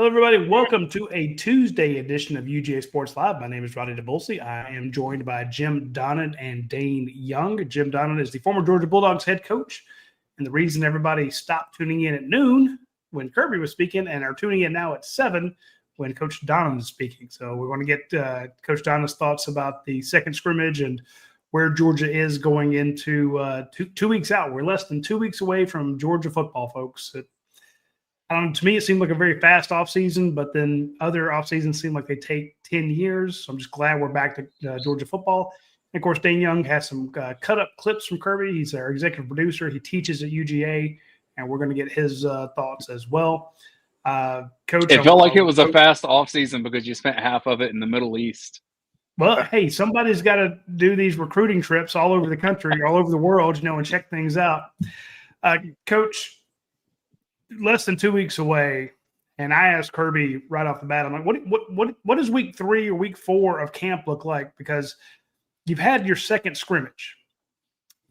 everybody. Welcome to a Tuesday edition of UGA Sports Live. My name is Radi Nabulsi. I am joined by Jim Donnan and Dayne Young. Jim Donnan is the former Georgia Bulldogs head coach, and the reason everybody stopped tuning in at noon when Kirby was speaking and are tuning in now at 7 when Coach Donnan is speaking. So we're going to get Coach Donnan's thoughts about the second scrimmage and where Georgia is going into 2 weeks out. We're less than 2 weeks away from Georgia football, folks. To me, it seemed like a very fast offseason, but then other offseasons seem like they take 10 years. So I'm just glad we're back to Georgia football. And, of course, Dayne Young has some cut-up clips from Kirby. He's our executive producer. He teaches at UGA, and we're going to get his thoughts as well. Coach, it felt like it was a fast offseason because you spent half of it in the Middle East. Well, hey, somebody's got to do these recruiting trips all over the country, all over the world, and check things out. Coach, less than 2 weeks away, and I asked Kirby right off the bat, I'm like, what does week 3 or week 4 of camp look like? Because you've had your second scrimmage.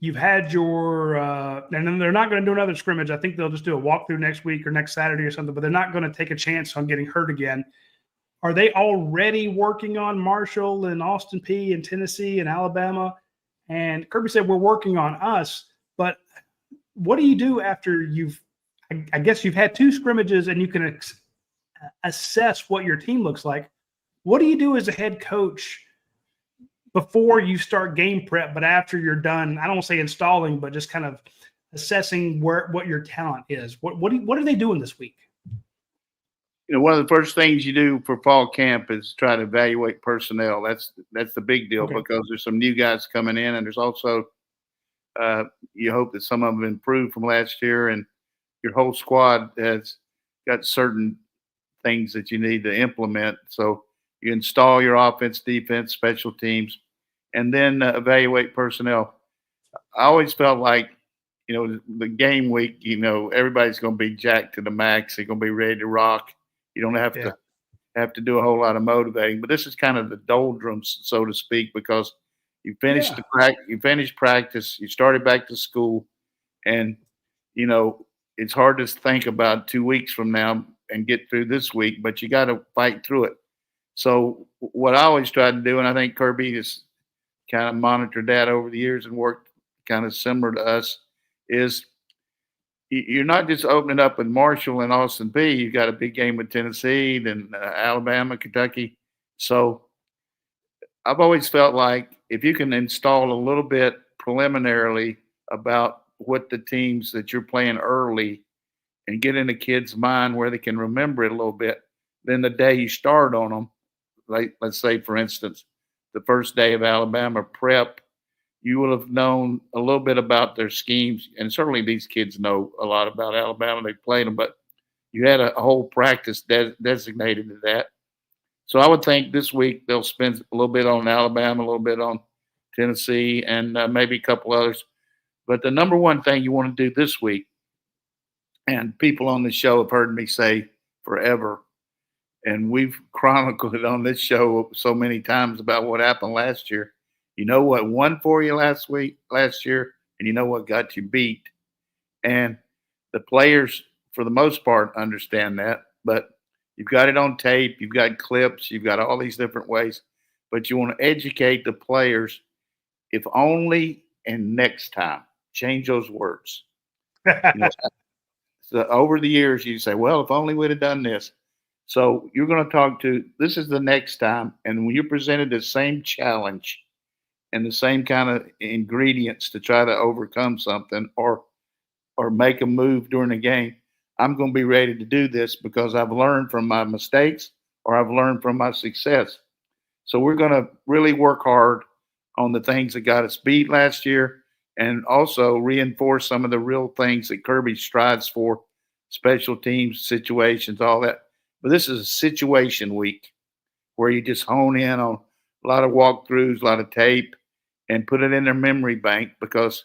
You've had your and then they're not going to do another scrimmage. I think they'll just do a walkthrough next week or next Saturday or something, but they're not going to take a chance on getting hurt again. Are they already working on Marshall and Austin Peay and Tennessee and Alabama? And Kirby said, we're working on us, but what do you do after I guess you've had 2 scrimmages and you can assess what your team looks like. What do you do as a head coach before you start game prep, but after you're done, I don't want to say installing, but just kind of assessing what your talent is? What are they doing this week? One of the first things you do for fall camp is try to evaluate personnel. That's the big deal because there's some new guys coming in, and there's also you hope that some of them improved from last year, and your whole squad has got certain things that you need to implement. So you install your offense, defense, special teams, and then evaluate personnel. I always felt like, the game week, everybody's going to be jacked to the max. They're going to be ready to rock. You don't have to do a whole lot of motivating. But this is kind of the doldrums, so to speak, because you finished you finished practice, you started back to school, and it's hard to think about 2 weeks from now and get through this week, but you got to fight through it. So what I always try to do, and I think Kirby has kind of monitored that over the years and worked kind of similar to us, is you're not just opening up with Marshall and Austin Peay. You've got a big game with Tennessee, then Alabama, Kentucky. So I've always felt like if you can install a little bit preliminarily about what the teams that you're playing early and get in a kid's mind where they can remember it a little bit, then the day you start on them, like let's say, for instance, the first day of Alabama prep, you will have known a little bit about their schemes. And certainly these kids know a lot about Alabama. They played them, but you had a whole practice designated to that. So I would think this week they'll spend a little bit on Alabama, a little bit on Tennessee, and maybe a couple others. But the number one thing you want to do this week, and people on the show have heard me say forever, and we've chronicled it on this show so many times about what happened last year. You know what won for you last year, and you know what got you beat. And the players, for the most part, understand that. But you've got it on tape, you've got clips, you've got all these different ways. But you want to educate the players, if only and next time. Change those words. So over the years, you say, well, if only we'd have done this. So you're going to talk to, this is the next time. And when you're presented the same challenge and the same kind of ingredients to try to overcome something or make a move during the game, I'm going to be ready to do this because I've learned from my mistakes or I've learned from my success. So we're going to really work hard on the things that got us beat last year, and also reinforce some of the real things that Kirby strives for, special teams, situations, all that. But this is a situation week where you just hone in on a lot of walkthroughs, a lot of tape, and put it in their memory bank because,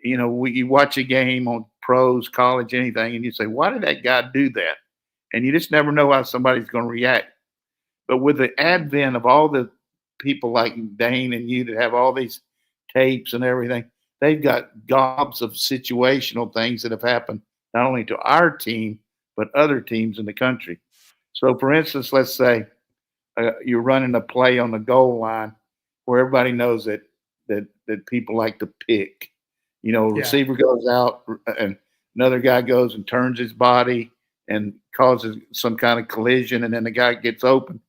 you watch a game on pros, college, anything, and you say, why did that guy do that? And you just never know how somebody's going to react. But with the advent of all the people like Dayne and you that have all these tapes and everything, they've got gobs of situational things that have happened not only to our team, but other teams in the country. So, for instance, let's say you're running a play on the goal line where everybody knows that people like to pick. You know, a receiver goes out and another guy goes and turns his body and causes some kind of collision, and then the guy gets open.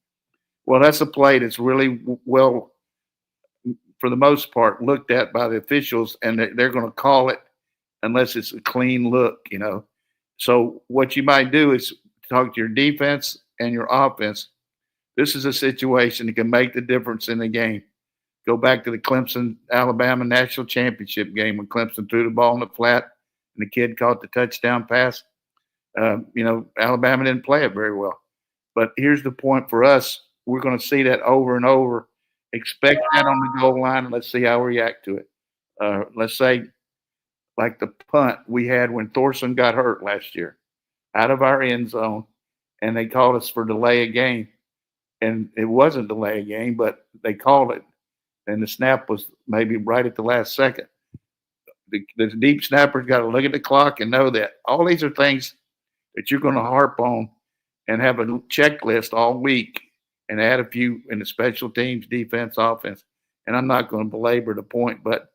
Well, that's a play that's really well, for the most part, looked at by the officials, and they're going to call it unless it's a clean look, you know. So what you might do is talk to your defense and your offense. This is a situation that can make the difference in the game. Go back to the Clemson-Alabama national championship game when Clemson threw the ball in the flat and the kid caught the touchdown pass. You know, Alabama didn't play it very well. But here's the point for us. We're going to see that over and over. Expect that on the goal line, and let's see how we react to it. Let's say, like the punt we had when Thorson got hurt last year, out of our end zone, and they called us for delay of game. And it wasn't delay of game, but they called it. And the snap was maybe right at the last second. The deep snapper's got to look at the clock and know that. All these are things that you're going to harp on and have a checklist all week and add a few in the special teams, defense, offense. And I'm not going to belabor the point, but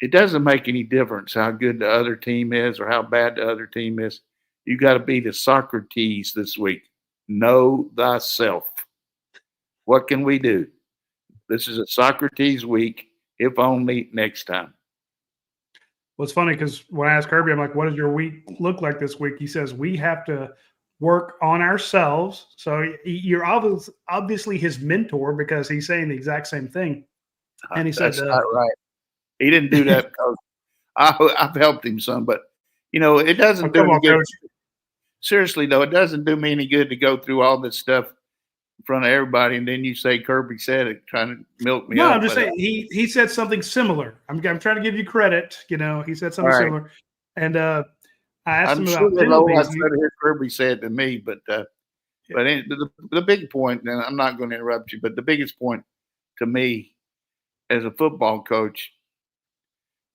it doesn't make any difference how good the other team is or how bad the other team is. You got to be the Socrates this week. Know thyself. What can we do? This is a Socrates week, if only next time. Well, it's funny because when I asked Kirby, I'm like, what does your week look like this week? He says, we have to work on ourselves. So you're obviously his mentor because he's saying the exact same thing. And he said, that's not right. He didn't do that because I've helped him some, but you know, it doesn't do any good. Seriously though, it doesn't do me any good to go through all this stuff in front of everybody, and then you say Kirby said it, trying to milk me up. No, I'm just saying he said something similar. I'm trying to give you credit. You know, he said something similar, and I asked him about penalties. I hear Kirby said to me, but the big point, and I'm not going to interrupt you, but the biggest point to me as a football coach,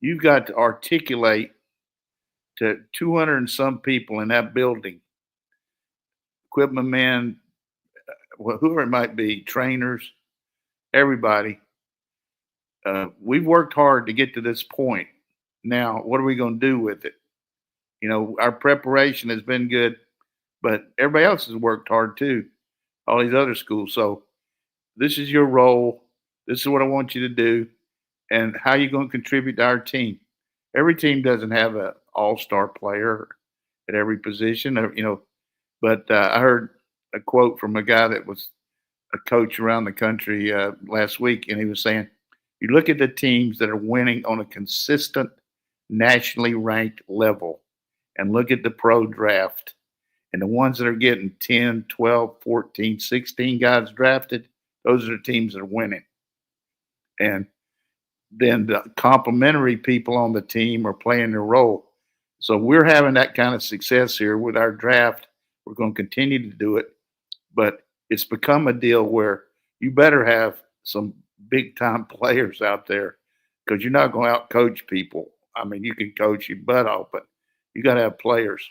you've got to articulate to 200 and some people in that building, equipment men, whoever it might be, trainers, everybody. We've worked hard to get to this point. Now, what are we going to do with it? You know, our preparation has been good, but everybody else has worked hard too, all these other schools. So this is your role. This is what I want you to do, and how you're going to contribute to our team. Every team doesn't have an all-star player at every position, you know, but I heard a quote from a guy that was a coach around the country last week, and he was saying, you look at the teams that are winning on a consistent nationally ranked level and look at the pro draft, and the ones that are getting 10, 12, 14, 16 guys drafted, those are the teams that are winning. And then the complementary people on the team are playing their role. So we're having that kind of success here with our draft. We're going to continue to do it, but it's become a deal where you better have some big-time players out there because you're not going to out-coach people. I mean, you can coach your butt off, but you got to have players.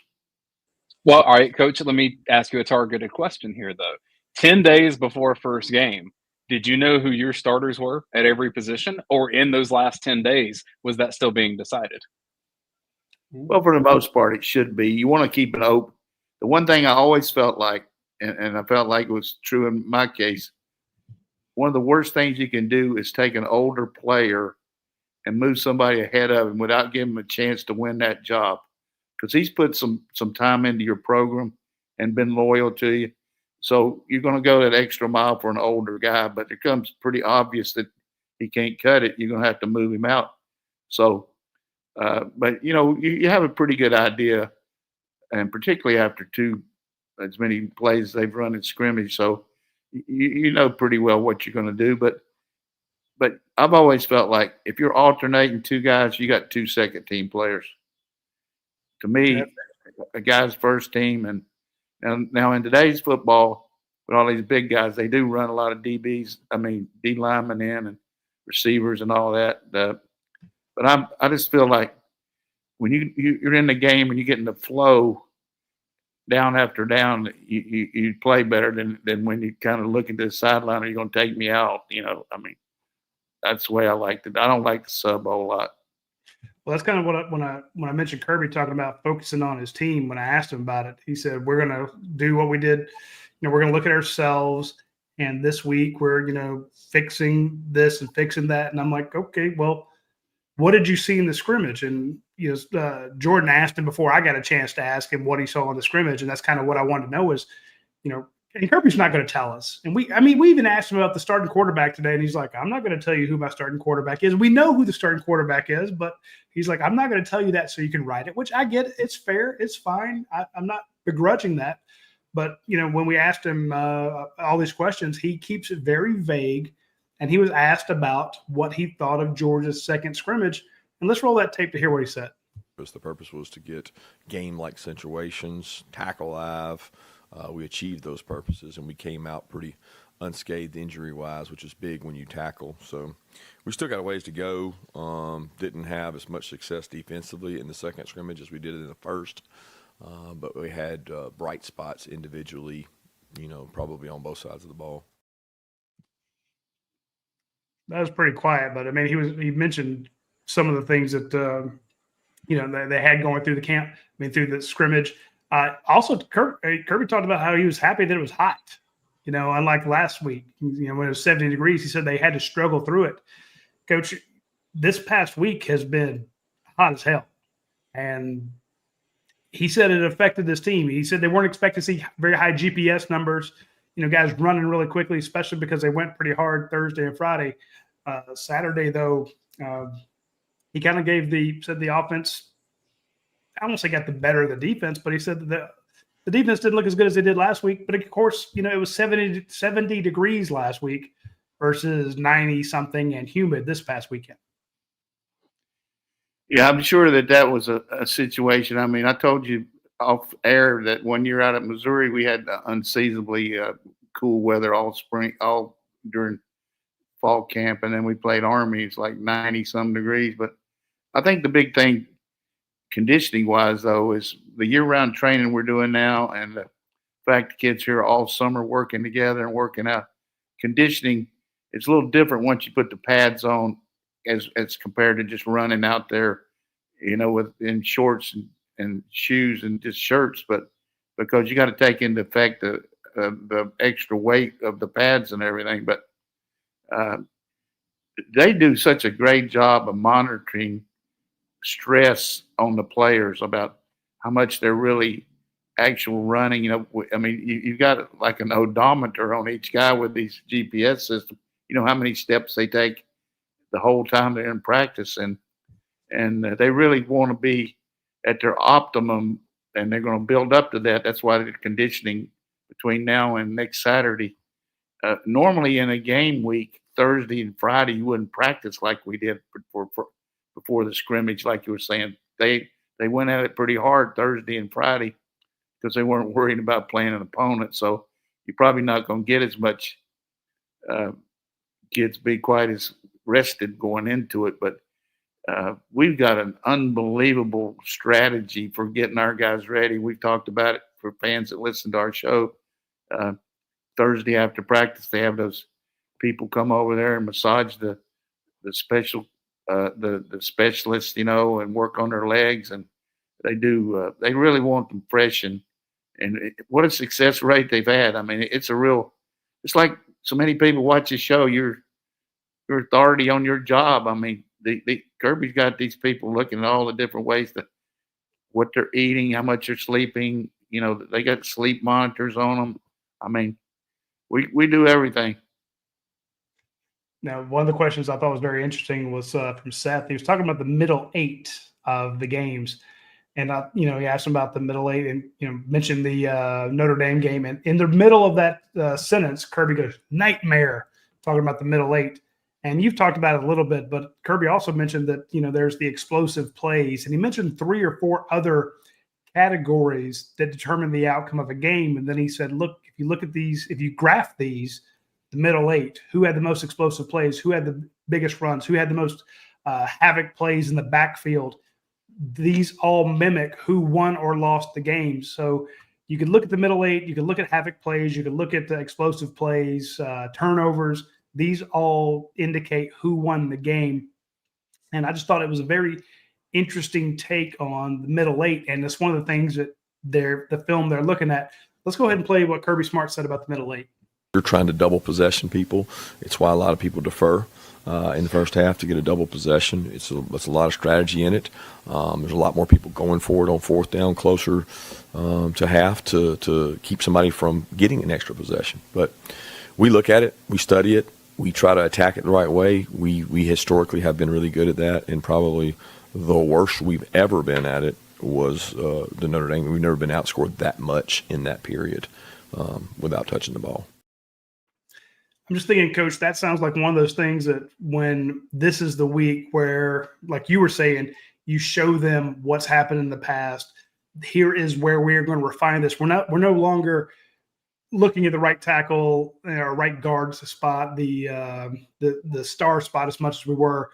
Well, all right, Coach, let me ask you a targeted question here, though. 10 days before first game, did you know who your starters were at every position, or in those last 10 days, was that still being decided? Well, for the most part, it should be. You want to keep it open. The one thing I always felt like, and I felt like it was true in my case, one of the worst things you can do is take an older player and move somebody ahead of him without giving him a chance to win that job, because he's put some time into your program and been loyal to you. So you're going to go that extra mile for an older guy, but it becomes pretty obvious that he can't cut it. You're going to have to move him out. So, but, you know, you have a pretty good idea, and particularly after as many plays they've run in scrimmage. So you know pretty well what you're going to do. But I've always felt like if you're alternating two guys, you got 2 second-team players. To me, a guy's first team. And now in today's football, with all these big guys, they do run a lot of D linemen in and receivers and all that. But I just feel like when you're in the game and you get in the flow, down after down, you play better than when you kind of look into the sideline. Are you going to take me out? I mean, that's the way I liked it. I don't like the sub a whole lot. Well, that's kind of what when I mentioned Kirby talking about focusing on his team. When I asked him about it, he said we're going to do what we did. We're going to look at ourselves, and this week we're fixing this and fixing that. And I'm like, okay, well, what did you see in the scrimmage? And Jordan asked him before I got a chance to ask him what he saw in the scrimmage, and that's kind of what I wanted to know is, and Kirby's not going to tell us. And we even asked him about the starting quarterback today, and he's like, I'm not going to tell you who my starting quarterback is. We know who the starting quarterback is, but he's like, I'm not going to tell you that so you can write it, which I get. It's fair. It's fine. I'm not begrudging that. But, when we asked him all these questions, he keeps it very vague. And he was asked about what he thought of Georgia's second scrimmage. And let's roll that tape to hear what he said. The purpose was to get game-like situations, tackle live. We achieved those purposes, and we came out pretty unscathed injury-wise, which is big when you tackle. So we still got a ways to go. Didn't have as much success defensively in the second scrimmage as we did in the first. But we had bright spots individually, probably on both sides of the ball. That was pretty quiet, but I mean, he mentioned some of the things that they had going through the camp. I mean, through the scrimmage. Also, Kirby talked about how he was happy that it was hot. Unlike last week, when it was 70 degrees, he said they had to struggle through it. Coach, this past week has been hot as hell, and he said it affected this team. He said they weren't expecting to see very high GPS numbers. Guys running really quickly, especially because they went pretty hard Thursday and Friday. Saturday, though, he kind of said the offense, I don't say got the better of the defense, but he said that the defense didn't look as good as they did last week. But, of course, it was 70 degrees last week versus 90-something and humid this past weekend. Yeah, I'm sure that was a situation. I mean, I told you off air that 1 year out at Missouri, we had unseasonably cool weather all spring, all during fall camp, and then we played Army. It's like 90-some degrees. But I think the big thing, conditioning-wise, though, is the year-round training we're doing now, and the fact the kids here all summer working together and working out. Conditioning, it's a little different once you put the pads on, as compared to just running out there, in shorts and shoes and just shirts, but because you got to take into effect the extra weight of the pads and everything. But they do such a great job of monitoring stress on the players about how much they're really actual running. I mean, you've got like an odometer on each guy with these GPS systems. How many steps they take the whole time they're in practice, and they really want to be at their optimum, and they're going to build up to that. That's why they're conditioning between now and next Saturday. Normally in a game week, Thursday and Friday, you wouldn't practice like we did before the scrimmage, like you were saying. They went at it pretty hard Thursday and Friday because they weren't worried about playing an opponent. So you're probably not going to get as much kids be quite as rested going into it. But we've got an unbelievable strategy for getting our guys ready. We've talked about it for fans that listen to our show. Thursday after practice, they have those people come over there and massage the specialists, and work on their legs. And they do. They really want them fresh, and what a success rate they've had. I mean, it's it's like so many people watch the show. You're authority on your job. I mean, the Kirby's got these people looking at all the different ways that what they're eating, how much they're sleeping. They got sleep monitors on them. I mean, we do everything. Now, one of the questions I thought was very interesting was from Seth. He was talking about the middle eight of the games. And, he asked him about the middle eight and, mentioned the Notre Dame game. And in the middle of that sentence, Kirby goes, nightmare, talking about the middle eight. And you've talked about it a little bit, but Kirby also mentioned that, there's the explosive plays. And he mentioned 3 or 4 other categories that determine the outcome of a game. And then he said, look, if you look at these, if you graph these, the middle eight, who had the most explosive plays, who had the biggest runs, who had the most havoc plays in the backfield, these all mimic who won or lost the game. So you could look at the middle eight, you could look at havoc plays, you could look at the explosive plays, turnovers. These all indicate who won the game. And I just thought it was a very interesting take on the middle eight. And it's one of the things that the film they're looking at. Let's go ahead and play what Kirby Smart said about the middle eight. You're trying to double possession people. It's why a lot of people defer in the first half to get a double possession. It's a lot of strategy in it. There's a lot more people going for it on fourth down, closer to half to keep somebody from getting an extra possession. But we look at it, we study it, we try to attack it the right way. We historically have been really good at that, and probably the worst we've ever been at it was the Notre Dame. We've never been outscored that much in that period without touching the ball. I'm just thinking, Coach, that sounds like one of those things that when this is the week where, like you were saying, you show them what's happened in the past. Here is where we're going to refine this. We're no longer looking at the right tackle or right guards spot, the star spot as much as we were.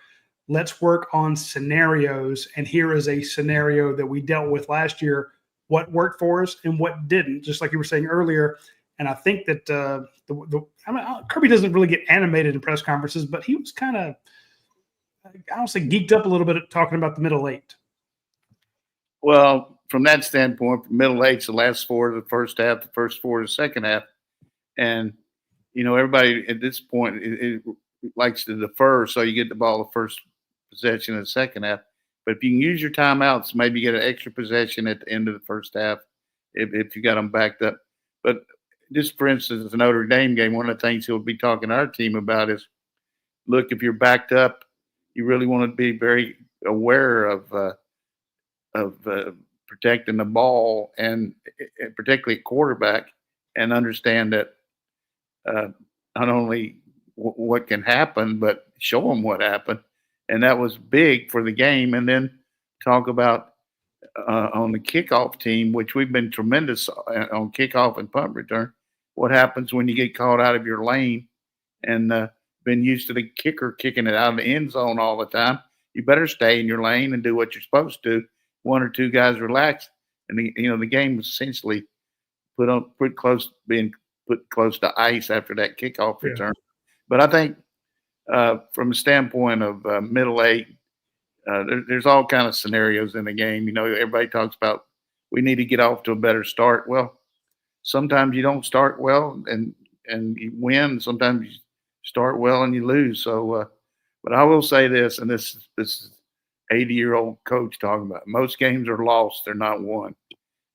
Let's work on scenarios. And here is a scenario that we dealt with last year, what worked for us and what didn't, just like you were saying earlier. And I think that Kirby doesn't really get animated in press conferences, but he was kind of, I don't say geeked up a little bit at talking about the middle eight. Well, from that standpoint, middle eight's the last four of the first half, the first four of the second half. And, everybody at this point it likes to defer, so you get the ball the first possession of the second half. But if you can use your timeouts, maybe get an extra possession at the end of the first half if you got them backed up. But just for instance, the Notre Dame game, one of the things he'll be talking to our team about is, look, if you're backed up, you really want to be very aware of protecting the ball and particularly quarterback, and understand that not only what can happen, but show them what happened. And that was big for the game. And then talk about on the kickoff team, which we've been tremendous on kickoff and punt return. What happens when you get caught out of your lane and been used to the kicker kicking it out of the end zone all the time? You better stay in your lane and do what you're supposed to. One or two guys relax, and the game was essentially being put close to ice after that kickoff return. But I think from the standpoint of middle eight, there's all kind of scenarios in the game. Everybody talks about we need to get off to a better start. Well, sometimes you don't start well and you win. Sometimes you start well and you lose. So, but I will say this, and this is 80-year-old coach talking about it. Most games are lost; they're not won.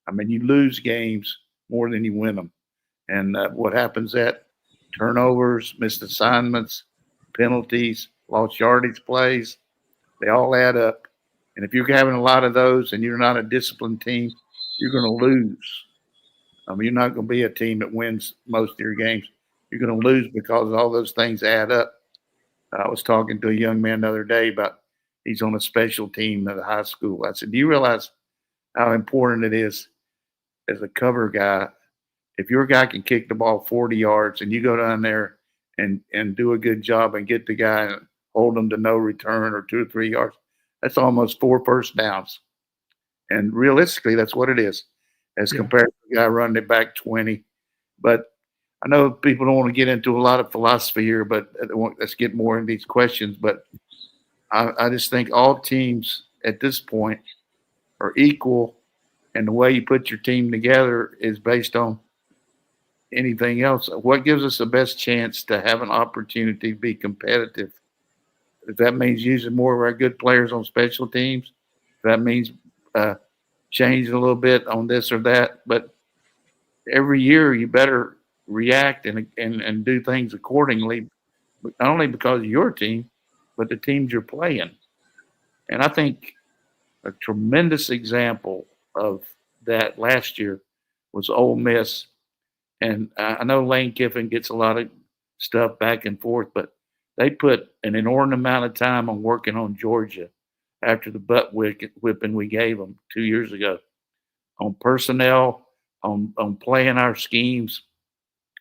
I mean, you lose games more than you win them. And what happens at turnovers, missed assignments, penalties, lost yardage plays, they all add up. And if you're having a lot of those and you're not a disciplined team, you're going to lose. I mean, you're not going to be a team that wins most of your games. You're going to lose because all those things add up. I was talking to a young man the other day about he's on a special team at a high school. I said, do you realize how important it is as a cover guy? If your guy can kick the ball 40 yards and you go down there and do a good job and get the guy and hold them to no return or 2 or 3 yards, that's almost 4 first downs. And realistically, that's what it is as compared to the guy running it back 20. But I know people don't want to get into a lot of philosophy here, but let's get more into these questions. But I just think all teams at this point are equal, and the way you put your team together is based on anything else. What gives us the best chance to have an opportunity to be competitive? If that means using more of our good players on special teams, if that means changing a little bit on this or that. But every year you better react and do things accordingly, not only because of your team, but the teams you're playing. And I think a tremendous example of that last year was Ole Miss. And I know Lane Kiffin gets a lot of stuff back and forth, but they put an inordinate amount of time on working on Georgia after the butt whipping we gave them 2 years ago, on personnel, on playing our schemes,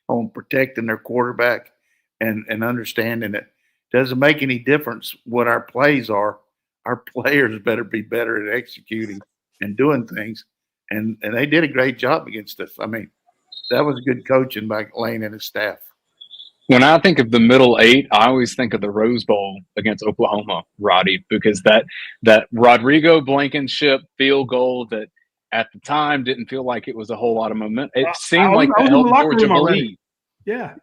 on protecting their quarterback, and understanding it doesn't make any difference what our plays are. Our players better be better at executing and doing things. and they did a great job against us. I mean, that was good coaching by Lane and his staff. When I think of the middle eight, I always think of the Rose Bowl against Oklahoma, Roddy, because that Rodrigo Blankenship field goal that at the time didn't feel like it was a whole lot of momentum. It seemed like that helped Georgia believe. Yeah.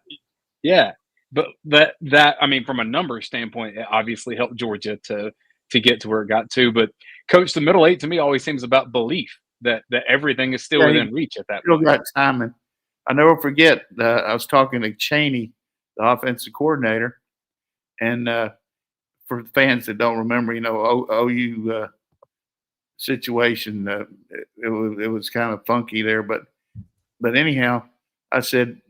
Yeah. But that I mean, from a numbers standpoint, it obviously helped Georgia to get to where it got to. But Coach, the middle eight to me always seems about belief that everything is still within reach at that Still point. got timing. I never forget. I was talking to Cheney, the offensive coordinator, and for fans that don't remember, OU situation, it was kind of funky there. But anyhow, I said,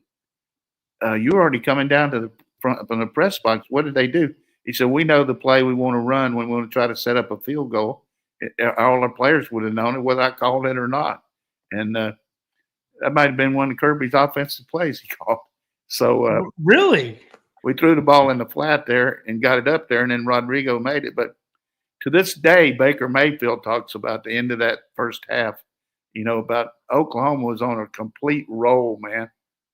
you were already coming down to the front from the press box. What did they do? He said, we know the play we want to run when we want to try to set up a field goal. All our players would have known it, whether I called it or not. And that might have been one of Kirby's offensive plays he called. So really, we threw the ball in the flat there and got it up there, and then Rodrigo made it. But to this day, Baker Mayfield talks about the end of that first half, about Oklahoma was on a complete roll, man.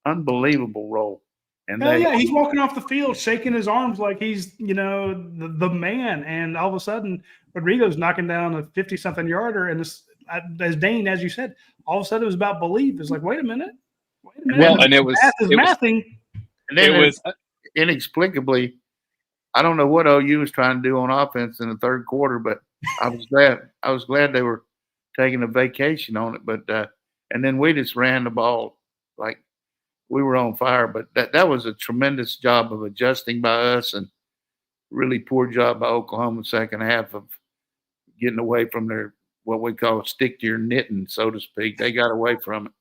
Unbelievable roll. And he's walking off the field, shaking his arms like he's, the man. And all of a sudden, Rodrigo's knocking down a 50-something yarder. And as Dayne, as you said, all of a sudden it was about belief. It's like, wait a minute. Well, and it was mathing. And then it was inexplicably, I don't know what OU was trying to do on offense in the third quarter, but I was glad they were taking a vacation on it. But and then we just ran the ball like we were on fire. But that was a tremendous job of adjusting by us, and really poor job by Oklahoma second half of getting away from their what we call stick to your knitting, so to speak. They got away from it.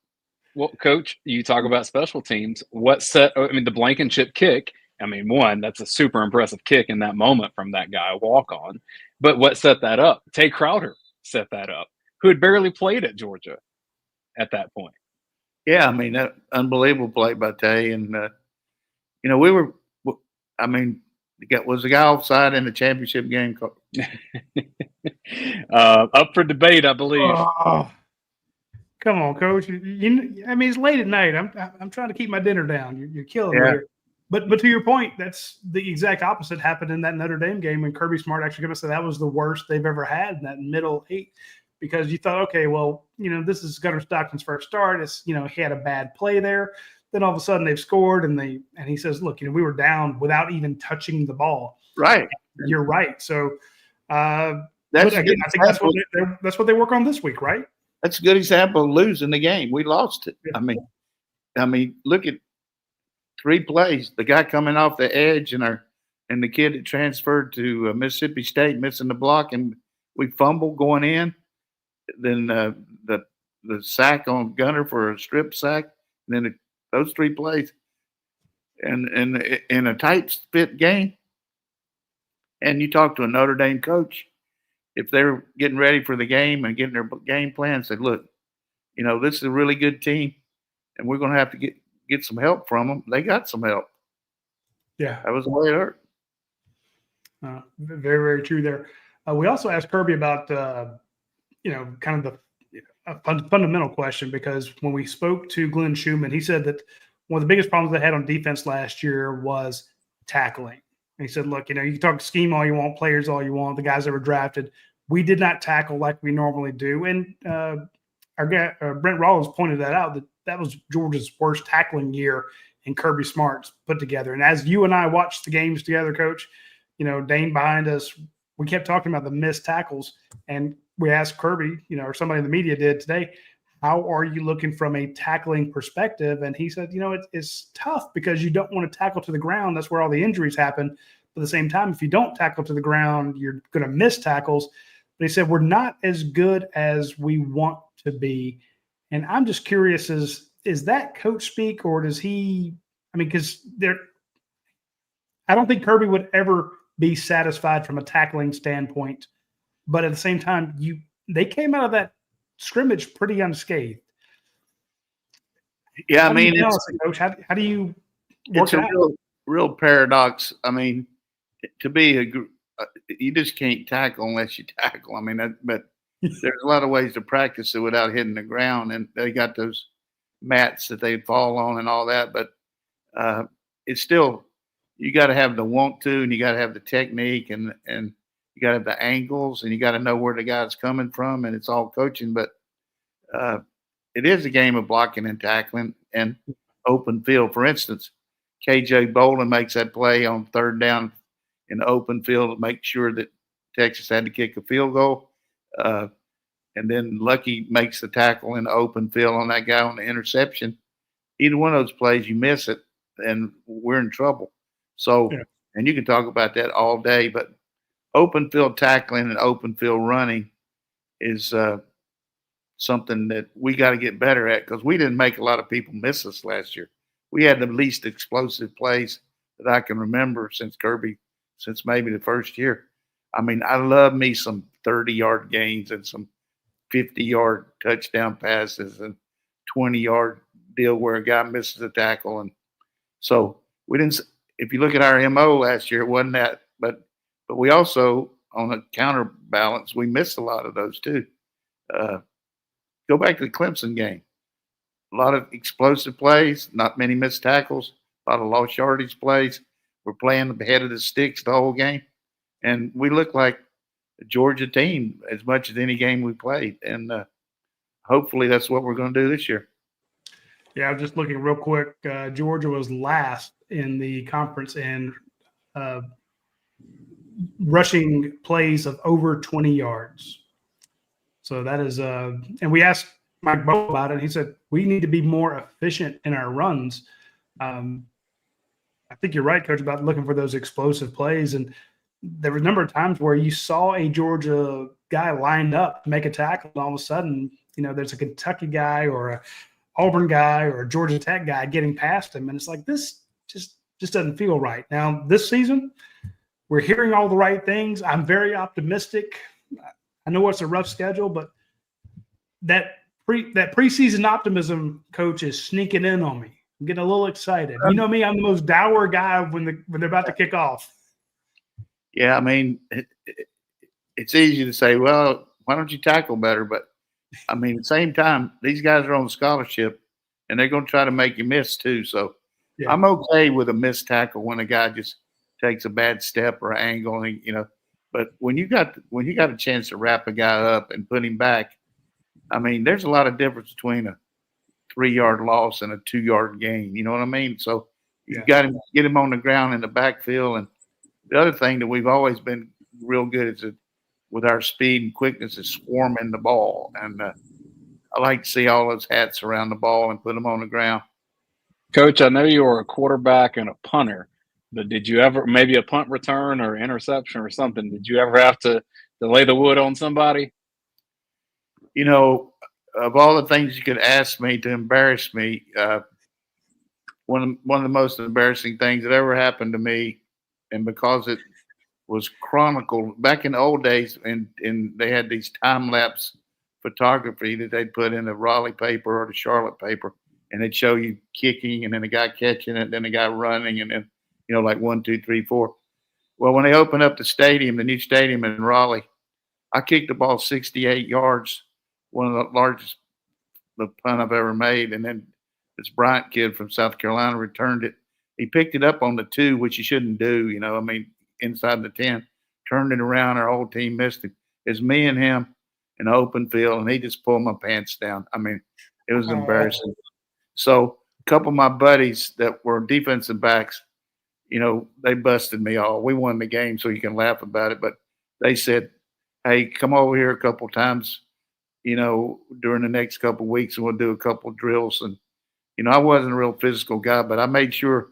Well, Coach, you talk about special teams. The Blankenship kick, one, that's a super impressive kick in that moment from that guy, walk on. But what set that up? Tay Crowder set that up, who had barely played at Georgia at that point. Yeah, that unbelievable play by Tay. And, was the guy offside in the championship game? Up for debate, I believe. Oh. Come on, Coach. It's late at night. I'm trying to keep my dinner down. You're killing me. But to your point, that's the exact opposite happened in that Notre Dame game when Kirby Smart actually came and said that was the worst they've ever had in that middle eight, because you thought, okay, well, this is Gunnar Stockton's first start. It's he had a bad play there. Then all of a sudden they've scored, and he says, look, we were down without even touching the ball. Right. You're right. So I think that's what they work on this week, right? That's a good example of losing the game. We lost it. Yeah. Look at 3 plays. The guy coming off the edge and the kid that transferred to Mississippi State missing the block, and we fumble going in. Then the sack on Gunner for a strip sack. And then those 3 plays, and in a tight fit game. And you talk to a Notre Dame coach. If they're getting ready for the game and getting their game plan, say, look, this is a really good team, and we're going to have to get some help from them. They got some help. Yeah. That was the way it hurt. Very, very true there. We also asked Kirby about, kind of the fundamental question, because when we spoke to Glenn Schumann, he said that one of the biggest problems they had on defense last year was tackling. And he said, look, you can talk scheme all you want, players all you want, the guys that were drafted. We did not tackle like we normally do. And our guy, Brent Rollins pointed that out, that was Georgia's worst tackling year in Kirby Smart's put together. And as you and I watched the games together, Coach, Dayne behind us, we kept talking about the missed tackles. And we asked Kirby, or somebody in the media did today, how are you looking from a tackling perspective? And he said, it's tough because you don't want to tackle to the ground. That's where all the injuries happen. But at the same time, if you don't tackle to the ground, you're going to miss tackles. But he said, we're not as good as we want to be. And I'm just curious, is that coach speak, or does he – because I don't think Kirby would ever be satisfied from a tackling standpoint. But at the same time, they came out of that scrimmage pretty unscathed. Yeah, Coach, how do you work it's a real paradox. To be you just can't tackle unless you tackle. But there's a lot of ways to practice it without hitting the ground, and they got those mats that they fall on and all that. But it's still, you got to have the want to, and you got to have the technique, and you got to have the angles, and you got to know where the guy's coming from, and it's all coaching. But it is a game of blocking and tackling and open field. For instance, KJ Bolin makes that play on third down in the open field to make sure that Texas had to kick a field goal. And then Lucky makes the tackle in the open field on that guy on the interception. Either one of those plays, you miss it, and we're in trouble. So, and you can talk about that all day, but open field tackling and open field running is something that we got to get better at, because we didn't make a lot of people miss us last year. We had the least explosive plays that I can remember since Kirby, since maybe the first year. I mean, I love me some 30-yard gains and some 50-yard touchdown passes and 20-yard deal where a guy misses a tackle. And so we didn't – if you look at our MO last year, it wasn't that. But we also, on a counterbalance, we missed a lot of those too. Go back to the Clemson game. A lot of explosive plays, not many missed tackles, a lot of lost yardage plays. We're playing the head of the sticks the whole game. And we look like a Georgia team as much as any game we played. And hopefully that's what we're going to do this year. Yeah, I'm just looking real quick. Georgia was last in the conference in rushing plays of over 20 yards. So that is and we asked Mike Bowe about it, and he said, we need to be more efficient in our runs. I think you're right, Coach, about looking for those explosive plays. And there were a number of times where you saw a Georgia guy lined up to make a tackle, and all of a sudden, you know, there's a Kentucky guy or a Auburn guy or a Georgia Tech guy getting past him. And it's like, this just doesn't feel right. Now, this season, we're hearing all the right things. I'm very optimistic. I know it's a rough schedule, but that preseason optimism, Coach, is sneaking in on me. I'm getting a little excited. You know me, I'm the most dour guy when they're about to kick off. Yeah, I mean, it's easy to say, well, why don't you tackle better? But, I mean, at the same time, these guys are on scholarship, and they're going to try to make you miss too. So yeah. I'm okay with a missed tackle when a guy just takes a bad step or angle, and, you know. But when you got a chance to wrap a guy up and put him back, I mean, there's a lot of difference between a 3-yard loss and a 2-yard gain. You know what I mean? So you got to get him on the ground in the backfield. And the other thing that we've always been real good at with our speed and quickness is swarming the ball. And I like to see all those hats around the ball and put them on the ground. Coach, I know you were a quarterback and a punter, but did you ever, maybe a punt return or interception or something, did you ever have to lay the wood on somebody? You know, of all the things you could ask me to embarrass me, one of the most embarrassing things that ever happened to me, and because it was chronicled back in the old days, and they had these time-lapse photography that they'd put in the Raleigh paper or the Charlotte paper, and they'd show you kicking, and then the guy catching it, then the guy running, and then, you know, like 1, 2, 3, 4. Well, when they opened up the stadium, the new stadium in Raleigh, I kicked the ball 68 yards, one of the largest punt I've ever made. And then this Bryant kid from South Carolina returned it. He picked it up on the 2, which you shouldn't do, you know, I mean, inside the 10, turned it around. Our whole team missed him. It's me and him in the open field, and he just pulled my pants down. I mean, it was embarrassing. So a couple of my buddies that were defensive backs, you know, they busted me all. We won the game, so you can laugh about it. But they said, hey, come over here a couple of times, you know, during the next couple of weeks, and we'll do a couple of drills. And, you know, I wasn't a real physical guy, but I made sure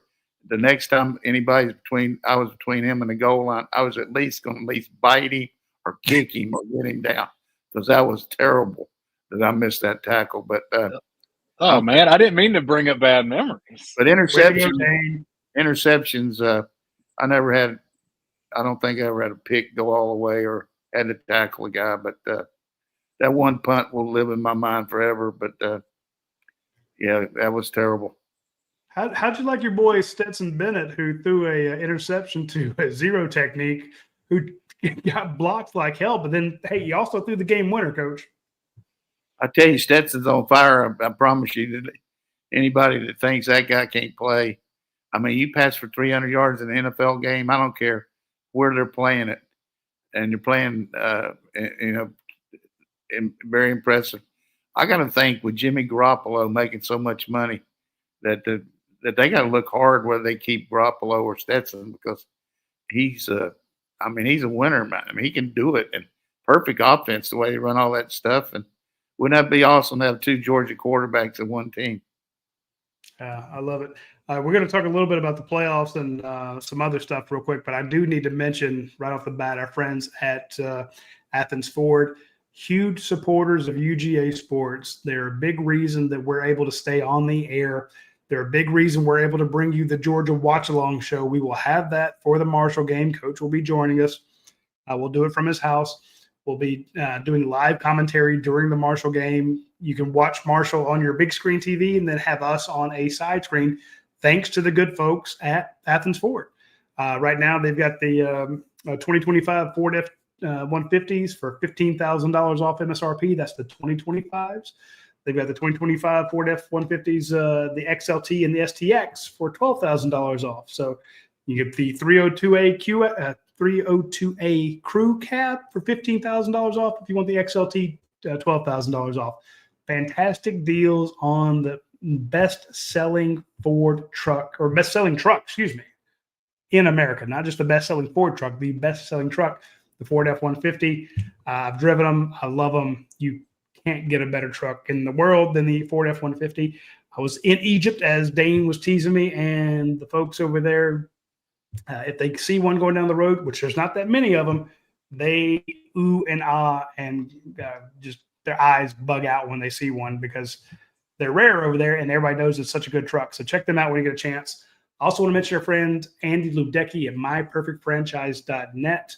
the next time I was between him and the goal line, I was at least going to at least bite him or kick him or get him down, because that was terrible that I missed that tackle. But oh man, I didn't mean to bring up bad memories. But interceptions, I don't think I ever had a pick go all the way or had to tackle a guy. But that one punt will live in my mind forever. But yeah, that was terrible. How'd you like your boy Stetson Bennett, who threw a interception to a zero technique, who got blocked like hell. But then, hey, you also threw the game winner, Coach. I tell you, Stetson's on fire. I promise you that anybody that thinks that guy can't play, I mean, you pass for 300 yards in an NFL game, I don't care where they're playing it. And you're playing, very impressive. I got to think with Jimmy Garoppolo making so much money that they got to look hard whether they keep Garoppolo or Stetson, because he's a winner, man. I mean, he can do it, and perfect offense the way they run all that stuff. And wouldn't that be awesome to have two Georgia quarterbacks in one team? I love it. We're going to talk a little bit about the playoffs and some other stuff real quick, but I do need to mention right off the bat our friends at Athens Ford, huge supporters of UGA Sports. They're a big reason that we're able to stay on the air. They're a big reason we're able to bring you the Georgia Watch Along show. We will have that for the Marshall game. Coach will be joining us. We'll do it from his house. We'll be doing live commentary during the Marshall game. You can watch Marshall on your big screen TV and then have us on a side screen, thanks to the good folks at Athens Ford. Right now, they've got the 2025 Ford F-150s for $15,000 off MSRP. That's the 2025s. They've got the 2025 Ford F-150s, the XLT and the STX for $12,000 off. So you get the 302A crew cab for $15,000 off. If you want the XLT, $12,000 off. Fantastic deals on the best-selling Ford truck, or best-selling truck, in America. Not just the best-selling Ford truck, the best-selling truck, the Ford F-150. I've driven them. I love them. You can't get a better truck in the world than the Ford F-150. I was in Egypt as Dayne was teasing me, and the folks over there, if they see one going down the road, which there's not that many of them, they ooh and ah, and just their eyes bug out when they see one, because they're rare over there, and everybody knows it's such a good truck. So check them out when you get a chance. I also want to mention our friend Andy Ludecki at myperfectfranchise.net.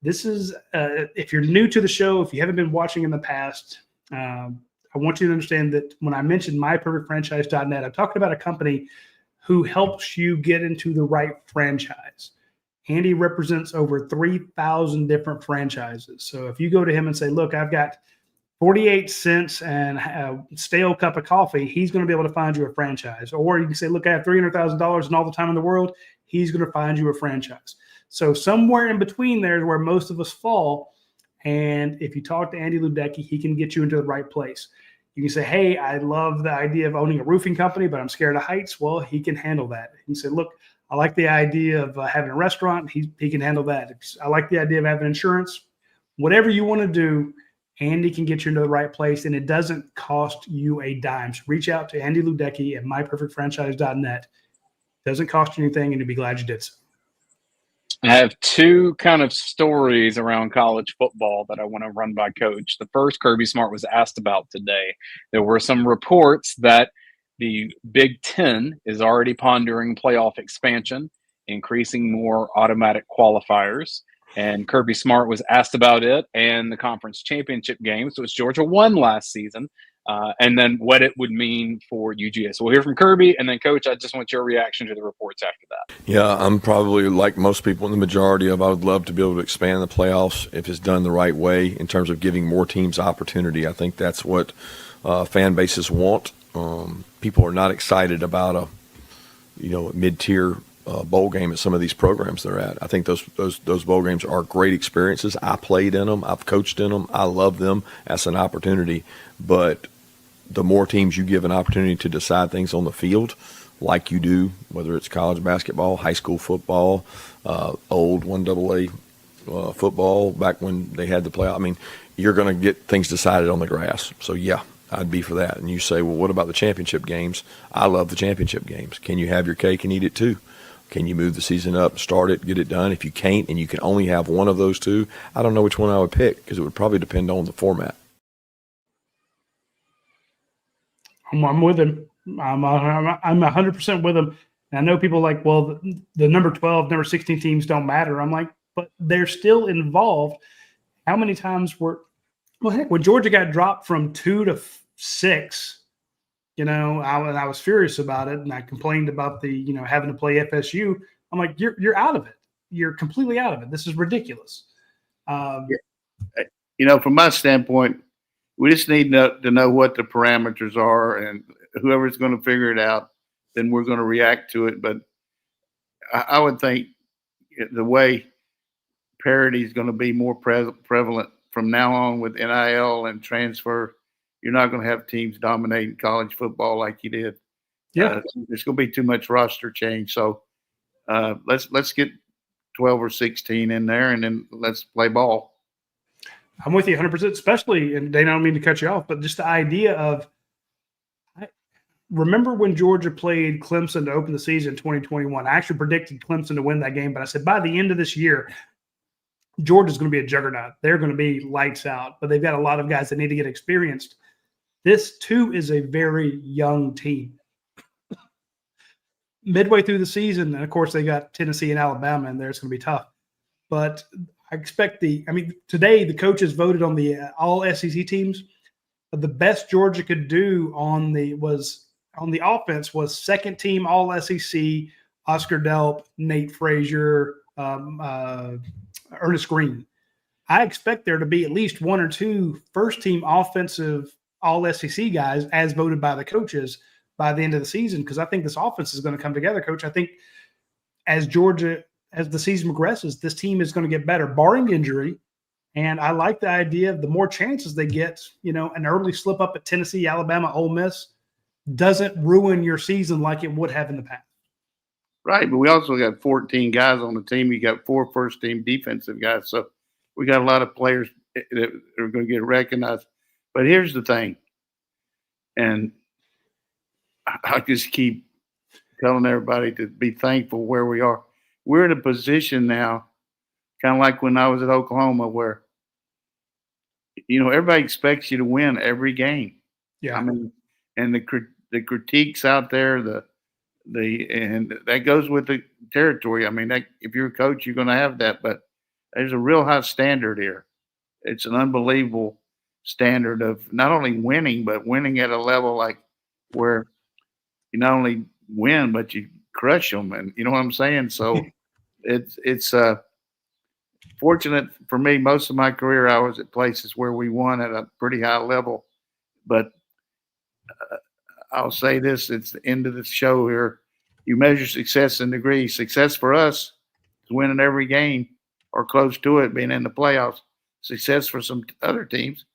This is, if you're new to the show, if you haven't been watching in the past, I want you to understand that when I mentioned myperfectfranchise.net, I'm talking about a company who helps you get into the right franchise. Andy represents over 3,000 different franchises. So if you go to him and say, look, I've got 48 cents and a stale cup of coffee, he's going to be able to find you a franchise. Or you can say, look, I have $300,000 and all the time in the world, he's going to find you a franchise. So somewhere in between there is where most of us fall. And if you talk to Andy Ludecki, he can get you into the right place. You can say, hey, I love the idea of owning a roofing company, but I'm scared of heights. Well, he can handle that. He can say, look, I like the idea of having a restaurant. He can handle that. I like the idea of having insurance. Whatever you want to do, Andy can get you into the right place, and it doesn't cost you a dime. So reach out to Andy Ludecki at myperfectfranchise.net. It doesn't cost you anything, and you'll be glad you did so. I have two kind of stories around college football that I want to run by Coach. The first, Kirby Smart was asked about today. There were some reports that the Big Ten is already pondering playoff expansion, increasing more automatic qualifiers. And Kirby Smart was asked about it and the conference championship games, which Georgia won last season, and then what it would mean for UGA. So we'll hear from Kirby, and then, Coach, I just want your reaction to the reports after that. Yeah, I'm probably like most people in the majority of, I would love to be able to expand the playoffs if it's done the right way in terms of giving more teams opportunity. I think that's what fan bases want. People are not excited about a mid-tier bowl game at some of these programs they're at. I think those bowl games are great experiences. I played in them. I've coached in them. I love them as an opportunity. But the more teams you give an opportunity to decide things on the field, like you do, whether it's college basketball, high school football, old 1AA football, back when they had the playoff, I mean, you're going to get things decided on the grass. So, yeah, I'd be for that. And you say, well, what about the championship games? I love the championship games. Can you have your cake and eat it too? Can you move the season up, start it, get it done? If you can't and you can only have one of those two, I don't know which one I would pick, because it would probably depend on the format. I'm with him. I'm 100% with him. And I know people are like, well, the number 12, number 16 teams don't matter. I'm like, but they're still involved. How many times when Georgia got dropped from 2 to 6, I was furious about it, and I complained about the, having to play FSU. I'm like, you're out of it. You're completely out of it. This is ridiculous. From my standpoint, we just need to know what the parameters are, and whoever's going to figure it out, then we're going to react to it. But I would think the way parity is going to be more prevalent from now on with NIL and transfer, you're not going to have teams dominating college football like you did. Yeah, there's going to be too much roster change. So let's get 12 or 16 in there, and then let's play ball. I'm with you 100%, especially, and Dayne, I don't mean to cut you off, but just the idea of, remember when Georgia played Clemson to open the season in 2021? I actually predicted Clemson to win that game, but I said by the end of this year, Georgia's going to be a juggernaut. They're going to be lights out, but they've got a lot of guys that need to get experienced. This, too, is a very young team. Midway through the season, and of course, they got Tennessee and Alabama in there. It's going to be tough. But I expect today the coaches voted on the all SEC teams. The best Georgia could do on the offense was second team all SEC, Oscar Delp, Nate Frazier, Ernest Green. I expect there to be at least one or two first team offensive all SEC guys as voted by the coaches by the end of the season, because I think this offense is going to come together, Coach. I think as the season progresses, this team is going to get better, barring injury. And I like the idea of the more chances they get, an early slip up at Tennessee, Alabama, Ole Miss doesn't ruin your season like it would have in the past. Right, but we also got 14 guys on the team. You got 4 first-team defensive guys. So we got a lot of players that are going to get recognized. But here's the thing, and I just keep telling everybody to be thankful where we are. We're in a position now, kind of like when I was at Oklahoma, where, everybody expects you to win every game. Yeah. I mean, and the critiques out there, and that goes with the territory. I mean, if you're a coach, you're going to have that, but there's a real high standard here. It's an unbelievable standard of not only winning, but winning at a level like where you not only win, but you crush them. And you know what I'm saying? So it's fortunate for me. Most of my career, I was at places where we won at a pretty high level, but I'll say this, it's the end of the show here. You measure success in degrees. Success for us is winning every game or close to it, being in the playoffs. Success for some other teams,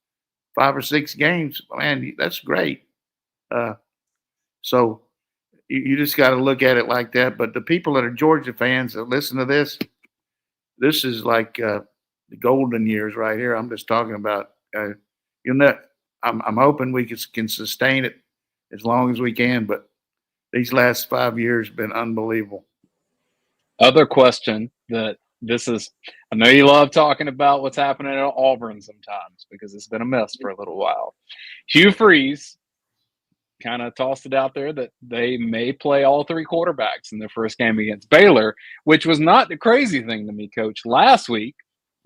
5 or 6 games, man, that's great. So you just got to look at it like that. But the people that are Georgia fans that listen to this is like the golden years right here. I'm just talking about. I'm hoping we can sustain it as long as we can. But these last 5 years have been unbelievable. Other question that I know you love talking about what's happening at Auburn sometimes because it's been a mess for a little while. Hugh Freeze kind of tossed it out there that they may play all 3 quarterbacks in their first game against Baylor, which was not the crazy thing to me, Coach. Last week,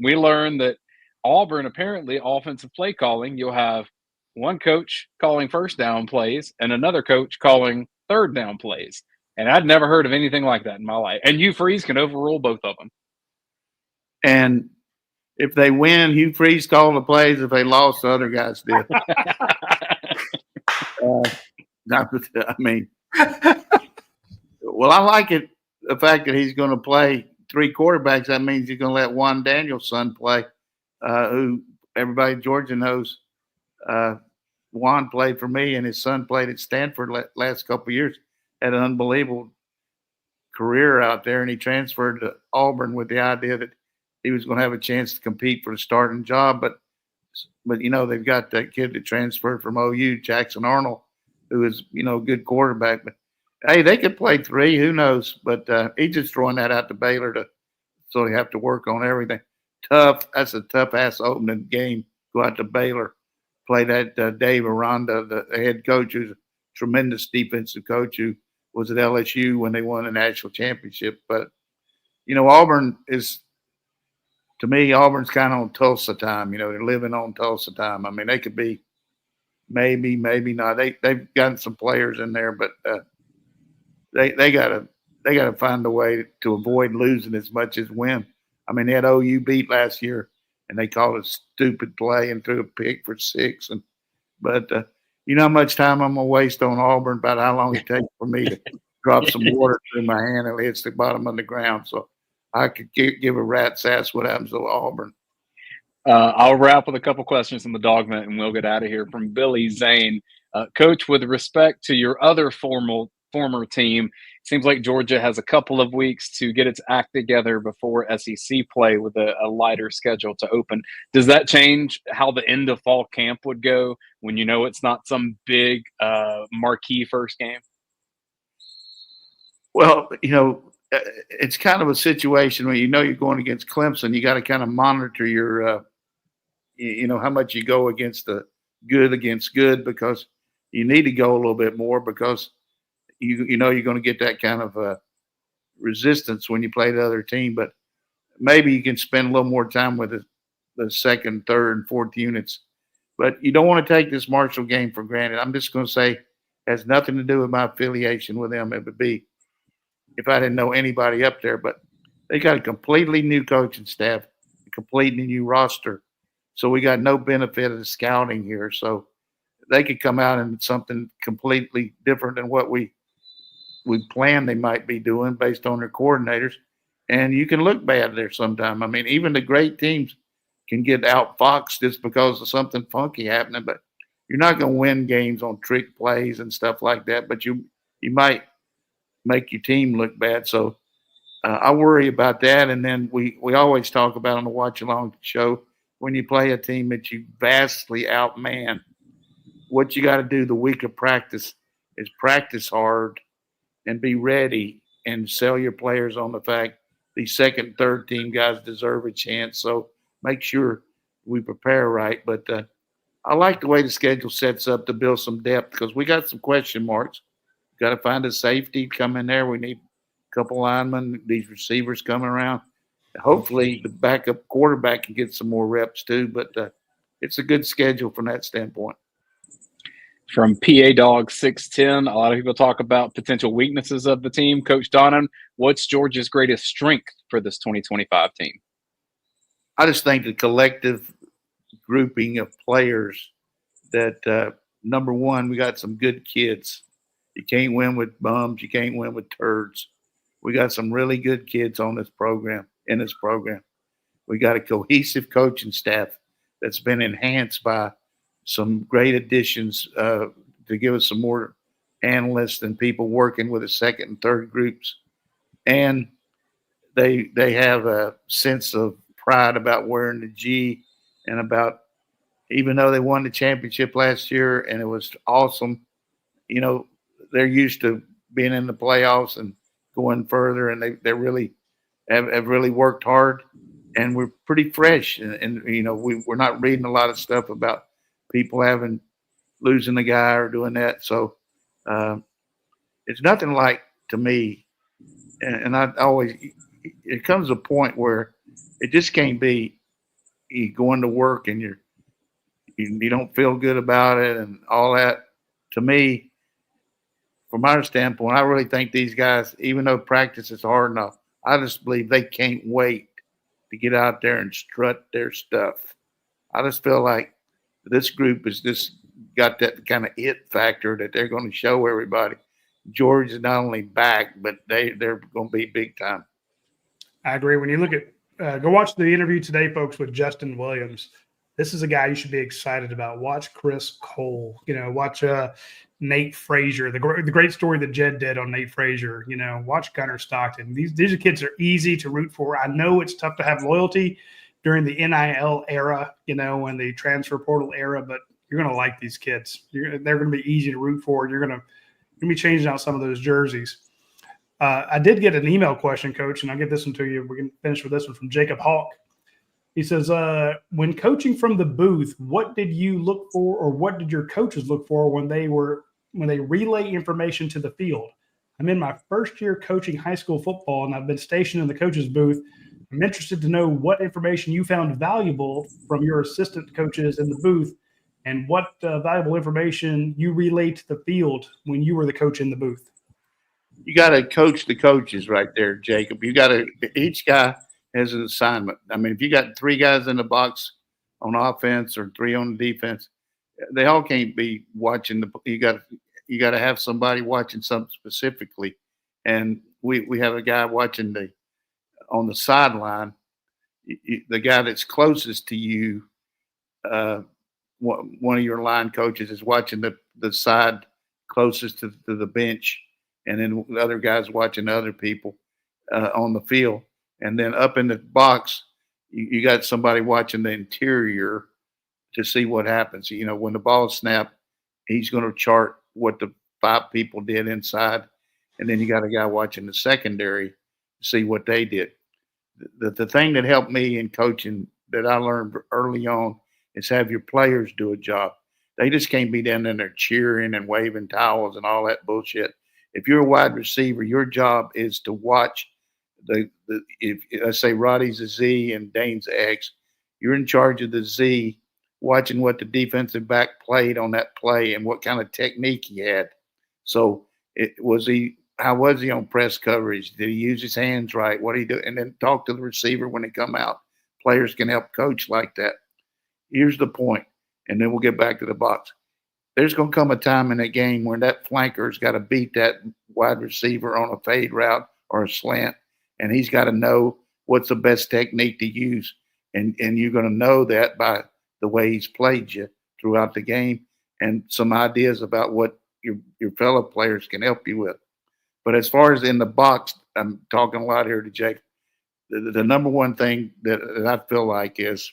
we learned that Auburn, apparently, offensive play calling, you'll have one coach calling first down plays and another coach calling third down plays. And I'd never heard of anything like that in my life. And Hugh Freeze can overrule both of them. And if they win, Hugh Freeze called the plays. If they lost, the other guys did. I mean, well, I like it. The fact that he's going to play 3 quarterbacks, that means he's going to let Juan Daniel's son play, who everybody in Georgia knows. Juan played for me, and his son played at Stanford last couple of years. Had an unbelievable career out there, and he transferred to Auburn with the idea that he was going to have a chance to compete for the starting job. But they've got that kid that transferred from OU, Jackson Arnold, who is, a good quarterback. But, hey, they could play 3. Who knows? But he's just throwing that out to Baylor so they have to work on everything. Tough. That's a tough-ass opening game. Go out to Baylor. Play that Dave Aranda, the head coach, who's a tremendous defensive coach who was at LSU when they won the national championship. But, Auburn is – to me, Auburn's kind of on Tulsa time. They're living on Tulsa time. I mean, they could be maybe not. They've gotten some players in there, but they gotta find a way to avoid losing as much as win. I mean, they had OU beat last year. and they called it a stupid play and threw a pick for 6. But you know how much time I'm going to waste on Auburn, about how long it takes for me to drop some water through my hand and it hits the bottom of the ground. So I could give a rat's ass what happens to Auburn. I'll wrap with a couple questions from the Dogman, and we'll get out of here. From Billy Zane, Coach, with respect to your other former team, seems like Georgia has a couple of weeks to get its act together before SEC play with a lighter schedule to open. Does that change how the end of fall camp would go when you know it's not some big marquee first game? Well, you know, it's kind of a situation where you know you're going against Clemson. You got to kind of monitor your, you know, how much you go against the good against good, because you need to go a little bit more, because you know you're going to get that kind of resistance when you play the other team. But maybe you can spend a little more time with the second, third, and fourth units. But you don't want to take this Marshall game for granted. I'm just going to say it has nothing to do with my affiliation with them. It would be if I didn't know anybody up there. But they got a completely new coaching staff, a completely new roster. So we got no benefit of the scouting here. So they could come out and something completely different than what we planned they might be doing based on their coordinators. And you can look bad there sometime. I mean, even the great teams can get outfoxed just because of something funky happening. But you're not going to win games on trick plays and stuff like that. But you might make your team look bad. So I worry about that. And then we always talk about on the Watch Along show, when you play a team that you vastly outman, what you got to do the week of practice is practice hard and be ready and sell your players on the fact these second, third team guys deserve a chance. So make sure we prepare right. But I like the way the schedule sets up to build some depth, because we got some question marks. Got to find a safety come in there. We need a couple linemen, these receivers coming around. Hopefully the backup quarterback can get some more reps too. But it's a good schedule from that standpoint. From PA Dog 610, a lot of people talk about potential weaknesses of the team. Coach Donnan, what's Georgia's greatest strength for this 2025 team? I just think the collective grouping of players that, number one, we got some good kids. You can't win with bums. You can't win with turds. We got some really good kids on this program, in this program. We got a cohesive coaching staff that's been enhanced by some great additions to give us some more analysts and people working with the second and third groups. And they have a sense of pride about wearing the G, and about, even though they won the championship last year and it was awesome, you know, they're used to being in the playoffs and going further, and they really have really worked hard, and we're pretty fresh. And you know, we're not reading a lot of stuff about people losing a guy or doing that. So it's nothing like, to me, and I always, it comes to a point where it just can't be you going to work and you don't feel good about it and all that. To me, from our standpoint, I really think these guys, even though practice is hard enough, I just believe they can't wait to get out there and strut their stuff. I just feel like this group has just got that kind of it factor that they're going to show everybody. Georgia's not only back, but they're going to be big time. I agree. When you look at go watch the interview today, folks, with Justin Williams. This is a guy you should be excited about. Watch Chris Cole. You know, watch Nate Frazier. The great story that Jed did on Nate Frazier. You know, watch Gunnar Stockton. These are kids that are easy to root for. I know it's tough to have loyalty during the NIL era, you know, and the transfer portal era, but you're going to like these kids. They're going to be easy to root for. You're going to be changing out some of those jerseys. I did get an email question, Coach, and I'll get this one to you. We can finish with this one from Jacob Hawk. He says, when coaching from the booth, what did you look for, or what did your coaches look for when they relay information to the field? I'm in my first year coaching high school football, and I've been stationed in the coach's booth. I'm interested to know what information you found valuable from your assistant coaches in the booth, and what valuable information you relayed to the field when you were the coach in the booth. You got to coach the coaches right there, Jacob. You got to, each guy has an assignment. I mean, if you got 3 guys in the box on offense or 3 on the defense, they all can't be watching you got to have somebody watching something specifically. And we have a guy watching on the sideline, the guy that's closest to you, one of your line coaches is watching the side closest to the bench, and then the other guy's watching the other people on the field. And then up in the box, you got somebody watching the interior to see what happens. You know, when the ball snapped, he's going to chart what the 5 people did inside, and then you got a guy watching the secondary to see what they did. The thing that helped me in coaching that I learned early on is have your players do a job. They just can't be down there cheering and waving towels and all that bullshit. If you're a wide receiver, your job is to watch if let's say Roddy's a Z and Dayne's a X, you're in charge of the Z, watching what the defensive back played on that play and what kind of technique he had. So how was he on press coverage? Did he use his hands right? What did he do? And then talk to the receiver when they come out. Players can help coach like that. Here's the point, and then we'll get back to the box. There's going to come a time in a game where that flanker's got to beat that wide receiver on a fade route or a slant, and he's got to know what's the best technique to use. And you're going to know that by the way he's played you throughout the game and some ideas about what your fellow players can help you with. But as far as in the box, I'm talking a lot here to Jake. The number one thing that I feel like is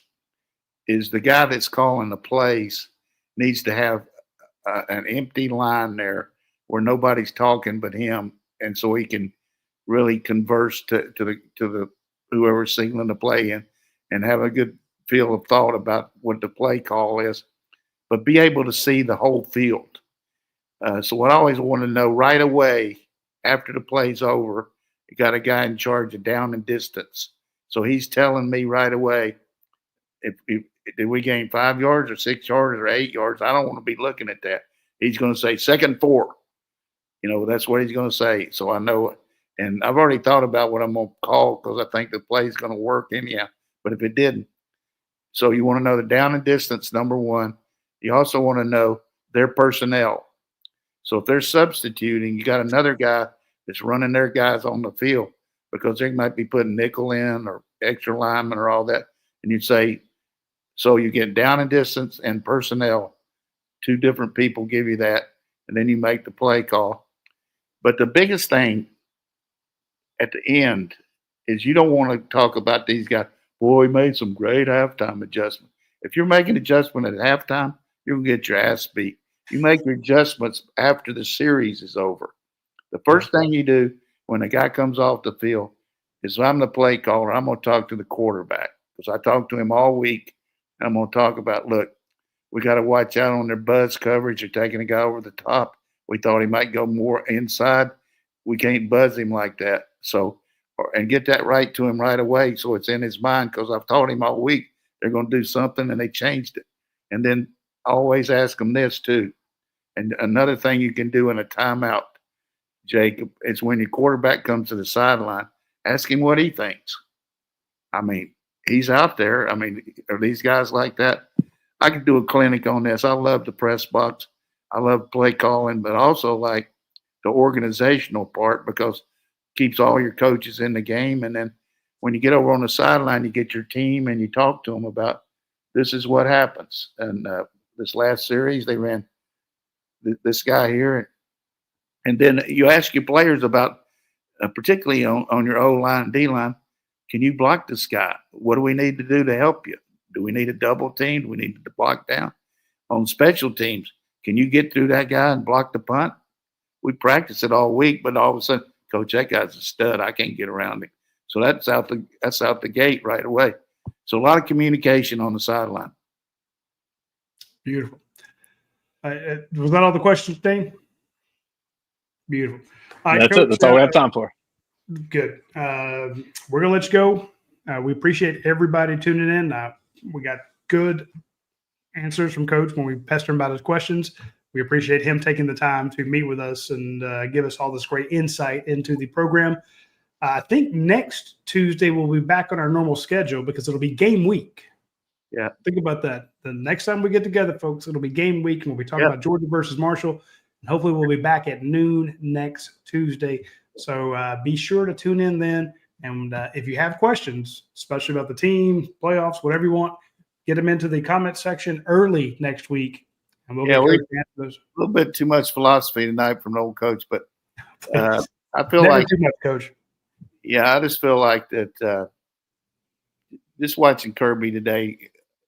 the guy that's calling the plays needs to have an empty line there where nobody's talking but him, and so he can really converse to the whoever's signaling the play and have a good feel of thought about what the play call is, but be able to see the whole field. So what I always want to know right away after the play's over, you got a guy in charge of down and distance. So he's telling me right away, if did we gain 5 yards or 6 yards or 8 yards? I don't want to be looking at that. He's going to say 2nd 4. You know, that's what he's going to say. So I know it. And I've already thought about what I'm going to call because I think the play's going to work anyhow. But if it didn't, so you want to know the down and distance, number one. You also want to know their personnel. So if they're substituting, you got another guy that's running their guys on the field because they might be putting nickel in or extra linemen or all that. And you'd say, so you get down and distance and personnel. 2 different people give you that, and then you make the play call. But the biggest thing at the end is you don't want to talk about these guys. Boy, he made some great halftime adjustments. If you're making adjustment at halftime, you're going to get your ass beat. You make your adjustments after the series is over. The first thing you do when a guy comes off the field is I'm the play caller. I'm going to talk to the quarterback because I talked to him all week. I'm going to talk about, look, we got to watch out on their buzz coverage. They're taking a guy over the top. We thought he might go more inside. We can't buzz him like that. So, and get that right to him right away so it's in his mind because I've taught him all week they're going to do something and they changed it. And then always ask them this too. And another thing you can do in a timeout, Jacob, is when your quarterback comes to the sideline, ask him what he thinks. I mean, he's out there. I mean, are these guys like that? I could do a clinic on this. I love the press box. I love play calling, but also like the organizational part because it keeps all your coaches in the game. And then when you get over on the sideline, you get your team and you talk to them about this is what happens. And this last series, they ran this guy here. And then you ask your players about, particularly on your O-line, D-line, can you block this guy? What do we need to do to help you? Do we need a double team? Do we need to block down? On special teams, can you get through that guy and block the punt? We practice it all week, but all of a sudden, coach, that guy's a stud. I can't get around him. So that's out the gate right away. So a lot of communication on the sideline. Beautiful. Was that all the questions, Dayne? Beautiful. All right, that's Coach, it. That's all we have time for. Good. We're going to let you go. We appreciate everybody tuning in. We got good answers from Coach when we pester him about his questions. We appreciate him taking the time to meet with us and give us all this great insight into the program. I think next Tuesday we'll be back on our normal schedule because it'll be game week. Yeah. Think about that. The next time we get together, folks, it'll be game week, and we'll be talking Yep. about Georgia versus Marshall. And hopefully we'll be back at noon next Tuesday. So be sure to tune in then. And if you have questions, especially about the team, playoffs, whatever you want, get them into the comment section early next week. And we'll Yeah, be we- great to answer those. A little bit too much philosophy tonight from the old coach, but I feel Never like, too much, Coach. yeah, I just feel like that. Just watching Kirby today,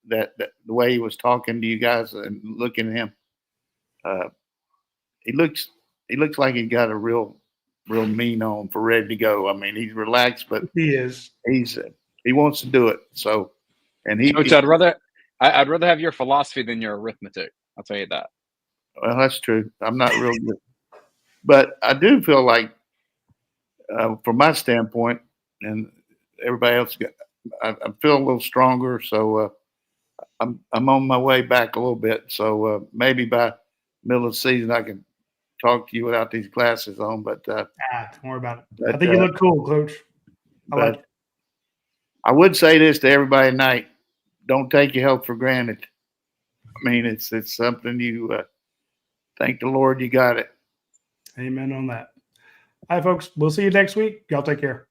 that the way he was talking to you guys and looking at him, he looks like he got a real mean on for ready to go. I mean, he's relaxed, but He is. he wants to do it. So, and Coach, I'd rather have your philosophy than your arithmetic. I'll tell you that. well, that's true. I'm not real good, but I do feel like, from my standpoint, and everybody else, I feel a little stronger. So I'm on my way back a little bit. So maybe by middle of the season I can talk to you without these glasses on. But Don't worry about it. But, I think you look cool, Coach. I like but it. I would say this to everybody tonight: don't take your health for granted. I mean, it's something you thank the Lord you got it. Amen on that. All right, folks. We'll see you next week. Y'all take care.